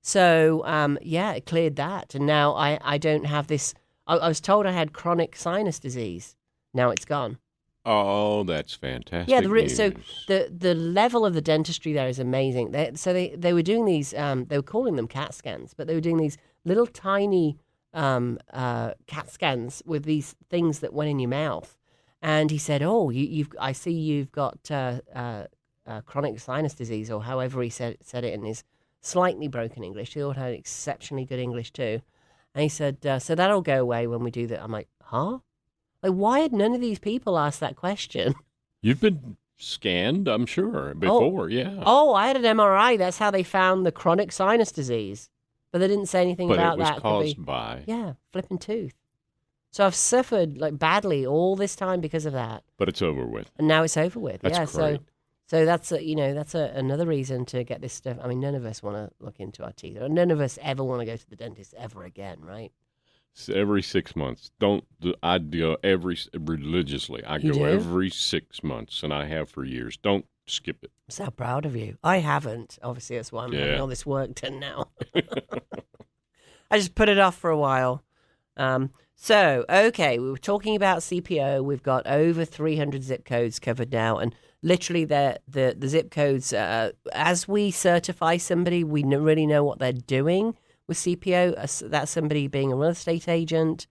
[SPEAKER 2] So, it cleared that. And now I don't have this. I was told I had chronic sinus disease. Now it's gone.
[SPEAKER 3] Oh, that's fantastic.
[SPEAKER 2] Yeah,
[SPEAKER 3] news.
[SPEAKER 2] So the level of the dentistry there is amazing. They were doing these, they were calling them CAT scans, but they were doing these little tiny CAT scans with these things that went in your mouth. And he said, I see you've got chronic sinus disease, or however he said it in his slightly broken English. He all had exceptionally good English too. And he said, so that'll go away when we do that. I'm like, huh? Like, why had none of these people asked that question?
[SPEAKER 3] You've been scanned, I'm sure, before, yeah.
[SPEAKER 2] Oh, I had an MRI. That's how they found the chronic sinus disease. But they didn't say anything about that.
[SPEAKER 3] But it was caused by?
[SPEAKER 2] Yeah, flipping tooth. So I've suffered badly all this time because of that.
[SPEAKER 3] But it's over with.
[SPEAKER 2] And now it's over with.
[SPEAKER 3] That's great.
[SPEAKER 2] So that's another reason to get this stuff. I mean, none of us want to look into our teeth. Or none of us ever want to go to the dentist ever again, right?
[SPEAKER 3] Every 6 months. I go religiously. I go every 6 months, and I have for years. Don't skip it.
[SPEAKER 2] I'm so proud of you. I haven't. Obviously, that's why I'm having all this work done now. I just put it off for a while. We were talking about CPO. We've got over 300 zip codes covered now, and literally the zip codes, as we certify somebody, we really know what they're doing with CPO. That's somebody being a real estate agent.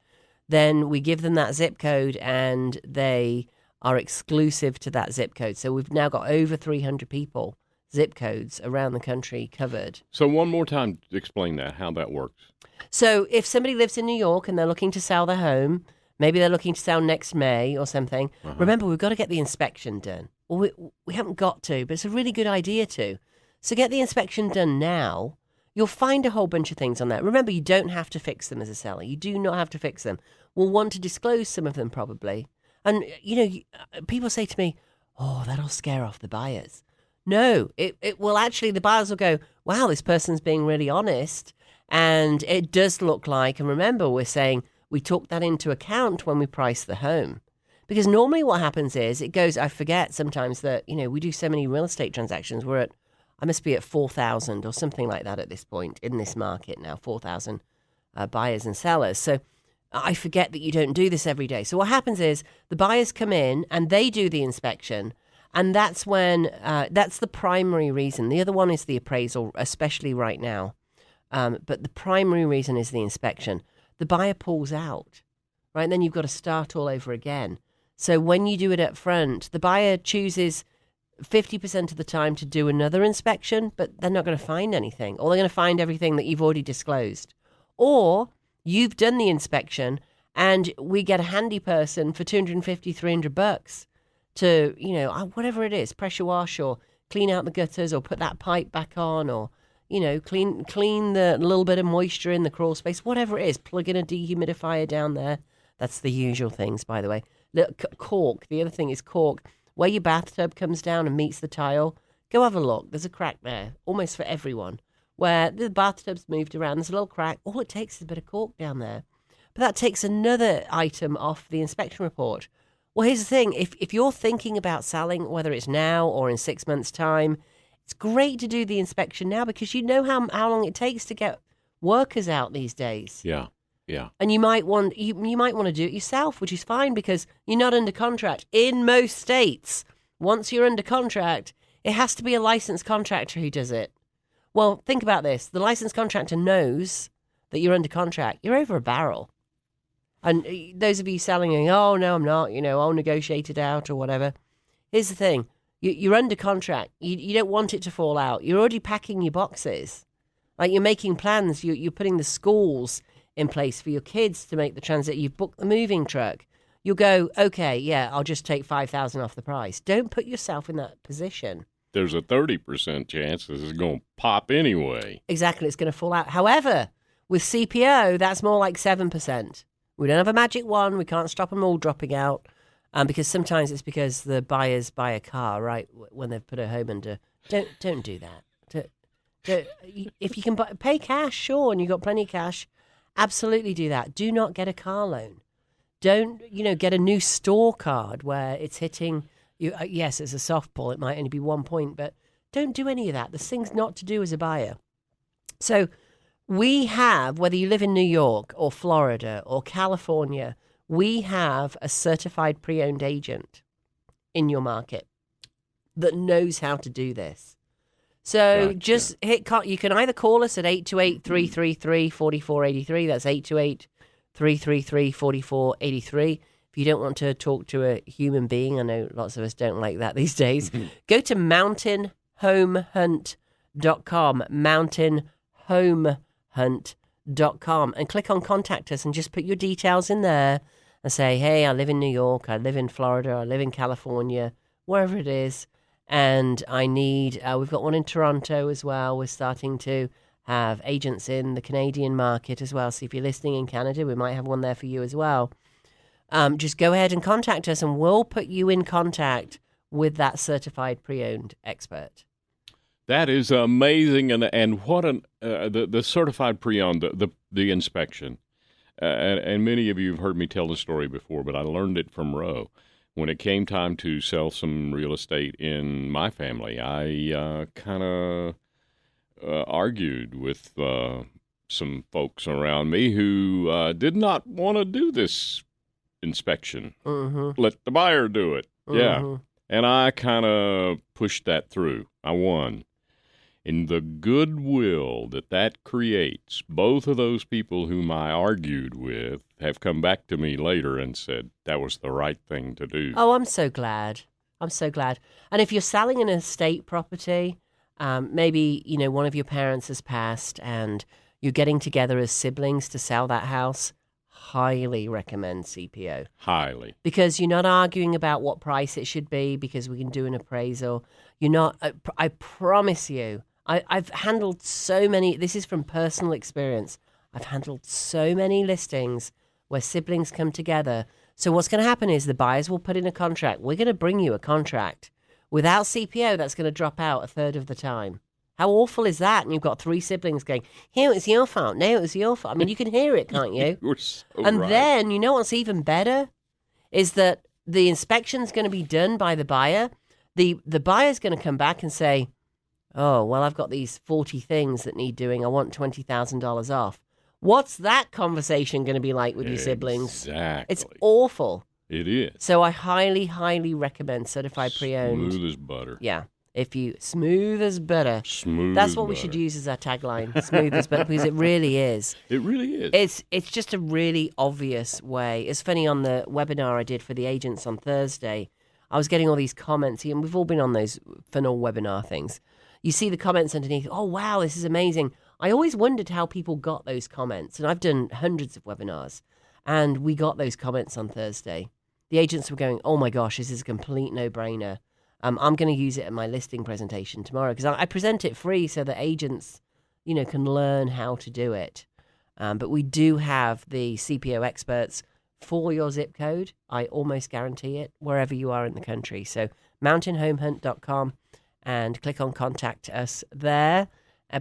[SPEAKER 2] Then we give them that zip code, and they are exclusive to that zip code. So we've now got over 300 people, zip codes around the country covered.
[SPEAKER 3] So one more time, explain how that works.
[SPEAKER 2] So if somebody lives in New York and they're looking to sell their home, maybe they're looking to sell next May or something, remember, we've got to get the inspection done. Well, we haven't got to, but it's a really good idea to. So get the inspection done now. You'll find a whole bunch of things on there. Remember, you don't have to fix them as a seller. You do not have to fix them. We'll want to disclose some of them probably. And, people say to me, that'll scare off the buyers. No, it will actually, the buyers will go, wow, this person's being really honest. And it does look like, and remember, we're saying we took that into account when we priced the home. Because normally what happens is I forget sometimes that, we do so many real estate transactions. I must be at 4,000 or something like that at this point in this market now, 4,000 buyers and sellers. So I forget that you don't do this every day. So what happens is the buyers come in and they do the inspection. And that's when, that's the primary reason. The other one is the appraisal, especially right now. But the primary reason is the inspection. The buyer pulls out. right? And then you've got to start all over again. So when you do it up front, the buyer chooses 50% of the time to do another inspection, but they're not going to find anything, or they're going to find everything that you've already disclosed. Or you've done the inspection and we get a handy person for $250, $300 to, whatever it is, pressure wash or clean out the gutters or put that pipe back on or, clean the little bit of moisture in the crawl space, whatever it is, plug in a dehumidifier down there. That's the usual things, by the way. Caulk. The other thing is caulk. Where your bathtub comes down and meets the tile, go have a look. There's a crack there, almost for everyone. Where the bathtub's moved around, there's a little crack. All it takes is a bit of caulk down there. But that takes another item off the inspection report. Well, here's the thing. If you're thinking about selling, whether it's now or in 6 months' time, it's great to do the inspection now because you know how long it takes to get workers out these days.
[SPEAKER 3] Yeah. Yeah.
[SPEAKER 2] And you might want to do it yourself, which is fine because you're not under contract. In most states, once you're under contract, it has to be a licensed contractor who does it. Well, think about this. The licensed contractor knows that you're under contract. You're over a barrel. And those of you selling, oh, no, I'm not, I'll negotiate it out or whatever. Here's the thing. You're under contract. You don't want it to fall out. You're already packing your boxes. Like you're making plans. You're putting the schools in place for your kids to make the transit. You've booked the moving truck. You'll go, okay, yeah, I'll just take $5,000 off the price. Don't put yourself in that position.
[SPEAKER 3] There's a 30% chance this is going to pop anyway.
[SPEAKER 2] Exactly, it's going to fall out. However, with CPO, that's more like 7%. We don't have a magic one. We can't stop them all dropping out. Because sometimes it's because the buyers buy a car, right, when they've put a home under. Don't do that. If you can pay cash, sure, and you've got plenty of cash, absolutely do that. Do not get a car loan. Don't, get a new store card where it's hitting you. Yes, it's a softball. It might only be 1 point, but don't do any of that. There's things not to do as a buyer. So we have, whether you live in New York or Florida or California, we have a certified pre-owned agent in your market that knows how to do this. So
[SPEAKER 3] Gotcha.
[SPEAKER 2] Just you can either call us at 828-333-4483. That's 828-333-4483. If you don't want to talk to a human being, I know lots of us don't like that these days, go to mountainhomehunt.com, mountainhomehunt.com, and click on Contact Us and just put your details in there and say, hey, I live in New York, I live in Florida, I live in California, wherever it is. And I need, we've got one in Toronto as well. We're starting to have agents in the Canadian market as well. So if you're listening in Canada, we might have one there for you as well. Just go ahead and contact us and we'll put you in contact with that certified pre-owned expert.
[SPEAKER 3] That is amazing. And what the certified pre-owned, the inspection. And many of you have heard me tell the story before, but I learned it from Roe. When it came time to sell some real estate in my family, I kind of argued with some folks around me who did not want to do this inspection.
[SPEAKER 2] Mm-hmm.
[SPEAKER 3] Let the buyer do it.
[SPEAKER 2] Mm-hmm.
[SPEAKER 3] Yeah. And I kind of pushed that through. I won. In the goodwill that creates, both of those people whom I argued with have come back to me later and said that was the right thing to do.
[SPEAKER 2] Oh, I'm so glad. I'm so glad. And if you're selling an estate property, maybe, one of your parents has passed and you're getting together as siblings to sell that house, highly recommend CPO.
[SPEAKER 3] Highly.
[SPEAKER 2] Because you're not arguing about what price it should be because we can do an appraisal. You're not, I promise you, I've handled so many, this is from personal experience, I've handled so many listings where siblings come together. So what's going to happen is the buyers will put in a contract. We're going to bring you a contract. Without CPO, that's going to drop out a third of the time. How awful is that? And you've got three siblings going, here, it was your fault. No, it was your fault. I mean, you can hear it, can't you?
[SPEAKER 3] You're so
[SPEAKER 2] and
[SPEAKER 3] right.
[SPEAKER 2] then, what's even better is that the inspection's going to be done by the buyer. The buyer's going to come back and say, oh, well, I've got these 40 things that need doing. I want $20,000 off. What's that conversation going to be like with your siblings?
[SPEAKER 3] Exactly.
[SPEAKER 2] It's awful.
[SPEAKER 3] It is.
[SPEAKER 2] So I highly, highly recommend certified pre-owned.
[SPEAKER 3] Smooth as butter.
[SPEAKER 2] Yeah. If you smooth as butter.
[SPEAKER 3] Smooth
[SPEAKER 2] That's
[SPEAKER 3] as
[SPEAKER 2] what we
[SPEAKER 3] butter.
[SPEAKER 2] should use as our tagline. Smooth as butter, because it really is.
[SPEAKER 3] It really is.
[SPEAKER 2] It's just a really obvious way. It's funny, on the webinar I did for the agents on Thursday, I was getting all these comments, and we've all been on those funnel webinar things. You see the comments underneath, oh, wow, this is amazing. I always wondered how people got those comments, and I've done hundreds of webinars, and we got those comments on Thursday. The agents were going, oh my gosh, this is a complete no-brainer. I'm going to use it in my listing presentation tomorrow, because I present it free so that agents, can learn how to do it. But we do have the CPO experts for your zip code. I almost guarantee it, wherever you are in the country. So mountainhomehunt.com and click on contact us there.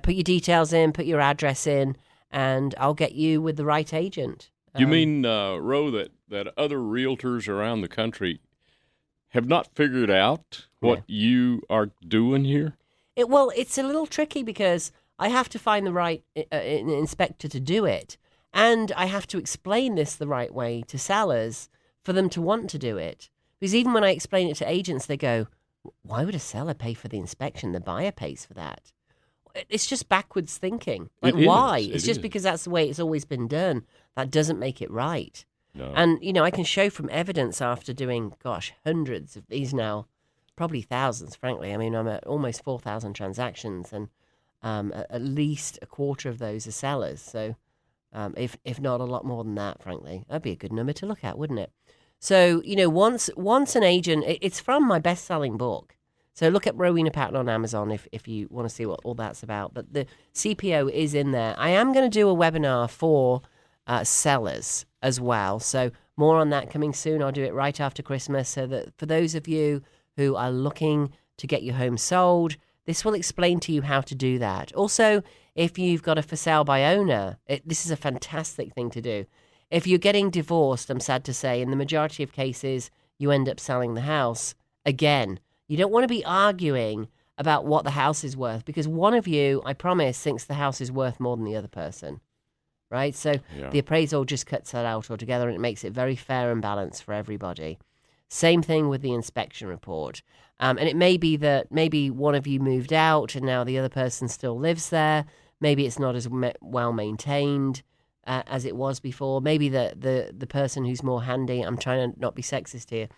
[SPEAKER 2] Put your details in, put your address in, and I'll get you with the right agent.
[SPEAKER 3] You mean, Ro, that other realtors around the country have not figured out what you are doing here?
[SPEAKER 2] It's a little tricky, because I have to find the right inspector to do it, and I have to explain this the right way to sellers for them to want to do it. Because even when I explain it to agents, they go, why would a seller pay for the inspection? The buyer pays for that. It's just backwards thinking. Like, why? It's just because that's the way it's always been done. That doesn't make it right.
[SPEAKER 3] No.
[SPEAKER 2] And, I can show from evidence after doing, hundreds of these now, probably thousands, frankly. I mean, I'm at almost 4,000 transactions, and at least a quarter of those are sellers. So if not a lot more than that, frankly, that'd be a good number to look at, wouldn't it? So, once an agent, it's from my best-selling book. So look at Rowena Patton on Amazon if you want to see what all that's about. But the CPO is in there. I am going to do a webinar for sellers as well. So more on that coming soon. I'll do it right after Christmas, so that for those of you who are looking to get your home sold, this will explain to you how to do that. Also, if you've got a for sale by owner, this is a fantastic thing to do. If you're getting divorced, I'm sad to say, in the majority of cases, you end up selling the house. Again, you don't want to be arguing about what the house is worth, because one of you, I promise, thinks the house is worth more than the other person, right? So the appraisal just cuts that out altogether, and it makes it very fair and balanced for everybody. Same thing with the inspection report. And it may be that maybe one of you moved out and now the other person still lives there. Maybe it's not as well maintained as it was before. Maybe the person who's more handy, I'm trying to not be sexist here,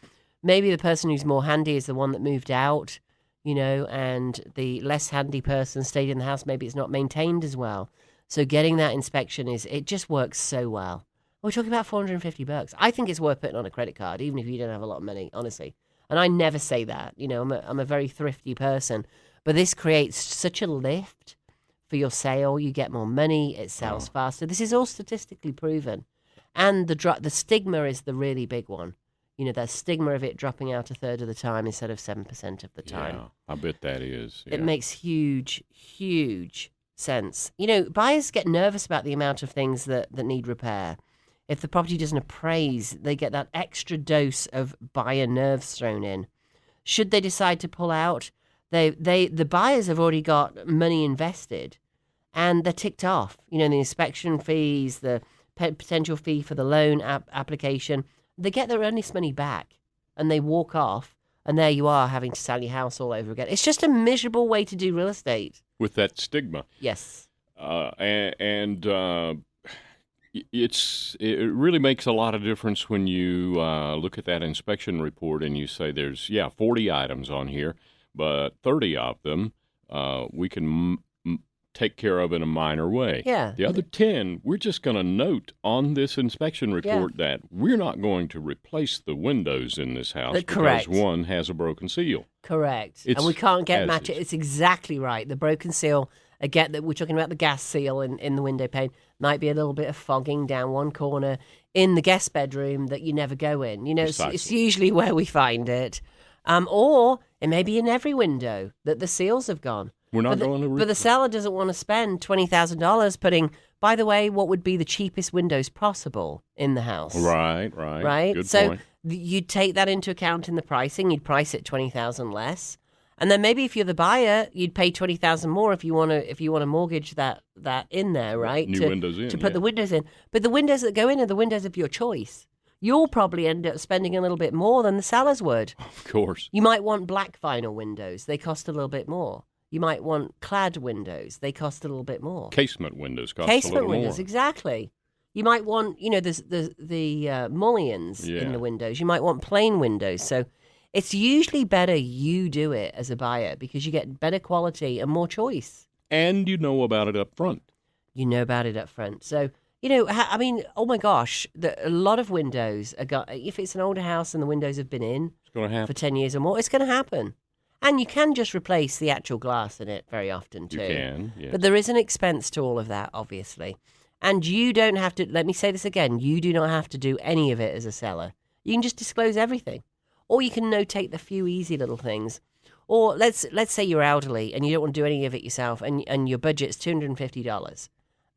[SPEAKER 2] maybe the person who's more handy is the one that moved out, and the less handy person stayed in the house. Maybe it's not maintained as well. So getting that inspection it just works so well. We're talking about $450. I think it's worth putting on a credit card, even if you don't have a lot of money, honestly. And I never say that. I'm a very thrifty person. But this creates such a lift for your sale. You get more money. It sells faster. This is all statistically proven. And the stigma is the really big one. The stigma of it dropping out a third of the time instead of 7% of the time.
[SPEAKER 3] Yeah, I bet that is. Yeah.
[SPEAKER 2] It makes huge, huge sense. Buyers get nervous about the amount of things that need repair. If the property doesn't appraise, they get that extra dose of buyer nerves thrown in. Should they decide to pull out, the buyers have already got money invested, and they're ticked off. The inspection fees, the potential fee for the loan application. They get their earnest money back, and they walk off, and there you are having to sell your house all over again. It's just a miserable way to do real estate.
[SPEAKER 3] With that stigma.
[SPEAKER 2] Yes.
[SPEAKER 3] It really makes a lot of difference when you look at that inspection report and you say there's 40 items on here, but 30 of them we can take care of in a minor way.
[SPEAKER 2] Yeah.
[SPEAKER 3] The other 10, we're just going to note on this inspection report that we're not going to replace the windows in this house because one has a broken seal.
[SPEAKER 2] Correct. And we can't match it. It's exactly right. The broken seal, again, that we're talking about the gas seal in the window pane, might be a little bit of fogging down one corner in the guest bedroom that you never go in. It's usually where we find it. Or it may be in every window that the seals have gone.
[SPEAKER 3] We're not going to...
[SPEAKER 2] But the seller doesn't want to spend $20,000 putting, by the way, what would be the cheapest windows possible in the house.
[SPEAKER 3] Right. Good point.
[SPEAKER 2] You'd take that into account in the pricing. You'd price it $20,000 less. And then maybe if you're the buyer, you'd pay $20,000 more if you want to mortgage that in there, right?
[SPEAKER 3] New windows in.
[SPEAKER 2] To put the windows in. But the windows that go in are the windows of your choice. you'll probably end up spending a little bit more than the sellers would.
[SPEAKER 3] Of course.
[SPEAKER 2] You might want black vinyl windows. They cost a little bit more. You might want clad windows. They cost a little bit more.
[SPEAKER 3] Casement windows cost a little more.
[SPEAKER 2] Casement windows, exactly. You might want, the mullions in the windows. You might want plain windows. So it's usually better you do it as a buyer because you get better quality and more choice.
[SPEAKER 3] And you know about it up front.
[SPEAKER 2] You know about it up front. So, oh my gosh, a lot of windows if it's an older house and the windows have been in for 10 years or more, it's going to happen. And you can just replace the actual glass in it very often too.
[SPEAKER 3] You can, yes.
[SPEAKER 2] But there is an expense to all of that, obviously. And you don't have to, let me say this again, you do not have to do any of it as a seller. You can just disclose everything. Or you can notate the few easy little things. Or let's say you're elderly and you don't want to do any of it yourself and your budget's $250.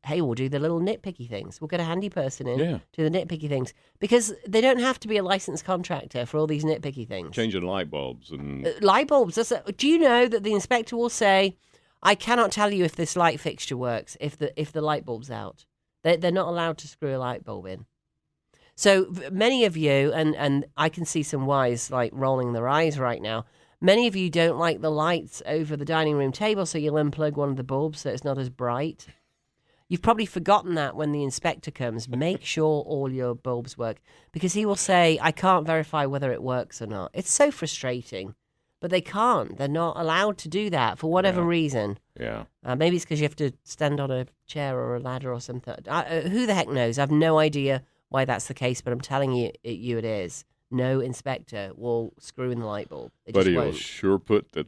[SPEAKER 2] Hey, we'll do the little nitpicky things. We'll get a handy person in to the nitpicky things. Because they don't have to be a licensed contractor for all these nitpicky things.
[SPEAKER 3] Changing light bulbs. And
[SPEAKER 2] light bulbs. Do you know that the inspector will say, I cannot tell you if this light fixture works if the light bulb's out. They're not allowed to screw a light bulb in. So many of you, and I can see some wives like rolling their eyes right now, many of you don't like the lights over the dining room table, so you'll unplug one of the bulbs so it's not as bright. You've probably forgotten that when the inspector comes. Make sure all your bulbs work because he will say, I can't verify whether it works or not. It's so frustrating, but they can't. They're not allowed to do that for whatever reason.
[SPEAKER 3] Yeah.
[SPEAKER 2] Maybe it's because you have to stand on a chair or a ladder or something. Who the heck knows? I have no idea why that's the case, but I'm telling you it is. No inspector will screw in the light bulb.
[SPEAKER 3] But he'll sure put that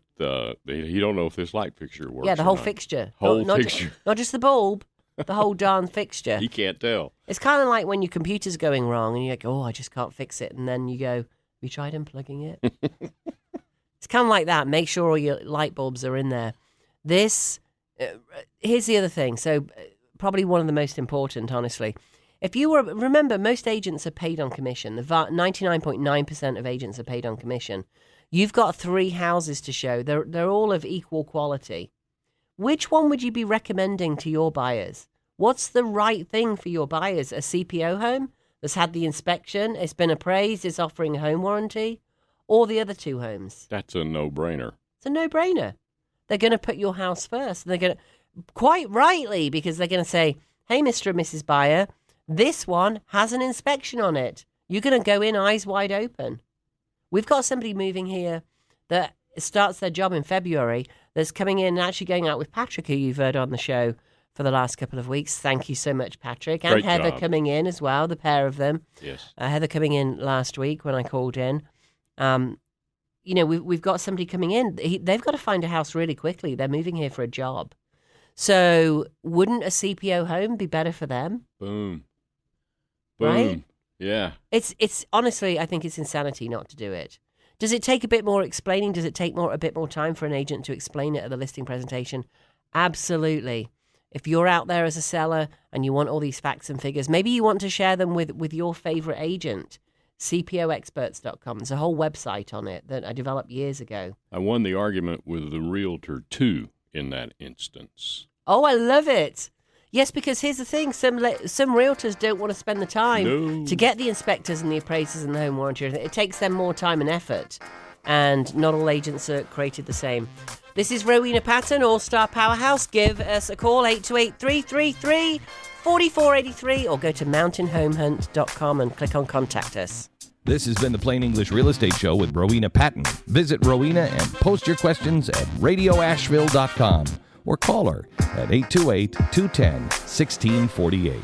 [SPEAKER 3] he don't know if this light fixture works.
[SPEAKER 2] Yeah, the whole fixture.
[SPEAKER 3] Fixture.
[SPEAKER 2] Not just the bulb. The whole darn fixture.
[SPEAKER 3] He can't tell.
[SPEAKER 2] It's kind of like when your computer's going wrong and you're like, I just can't fix it. And then you go, have you tried unplugging it? It's kind of like that. Make sure all your light bulbs are in there. Here's the other thing. So probably one of the most important, honestly. Remember, most agents are paid on commission. 99.9% of agents are paid on commission. You've got 3 houses to show. They're all of equal quality. Which one would you be recommending to your buyers? What's the right thing for your buyers? A CPO home that's had the inspection, it's been appraised, it's offering a home warranty, or the other 2 homes?
[SPEAKER 3] That's a no-brainer.
[SPEAKER 2] It's a no-brainer. They're going to put your house first. They're going to, quite rightly, because they're going to say, hey, Mr. and Mrs. Buyer, this one has an inspection on it. You're going to go in eyes wide open. We've got somebody moving here that starts their job in February that's coming in and actually going out with Patrick, who you've heard on the show for the last couple of weeks. Thank you so much, Patrick. And
[SPEAKER 3] Great
[SPEAKER 2] Heather
[SPEAKER 3] job.
[SPEAKER 2] Coming in as well, the pair of them.
[SPEAKER 3] Yes.
[SPEAKER 2] Heather coming in last week when I called in. We've got somebody coming in. They've got to find a house really quickly. They're moving here for a job. So wouldn't a CPO home be better for them?
[SPEAKER 3] Boom.
[SPEAKER 2] Right?
[SPEAKER 3] Yeah.
[SPEAKER 2] It's honestly, I think it's insanity not to do it. Does it take a bit more explaining? Does it take a bit more time for an agent to explain it at the listing presentation? Absolutely. If you're out there as a seller and you want all these facts and figures, maybe you want to share them with your favorite agent, cpoexperts.com. There's a whole website on it that I developed years ago.
[SPEAKER 3] I won the argument with the realtor, too, in that instance.
[SPEAKER 2] Oh, I love it. Yes, because here's the thing. Some realtors don't want to spend the time to get the inspectors and the appraisers and the home warranty. It takes them more time and effort, and not all agents are created the same. This is Rowena Patton, All-Star Powerhouse. Give us a call, 828-333-4483, or go to mountainhomehunt.com and click on Contact Us.
[SPEAKER 1] This has been the Plain English Real Estate Show with Rowena Patton. Visit Rowena and post your questions at radioasheville.com or call her at 828-210-1648.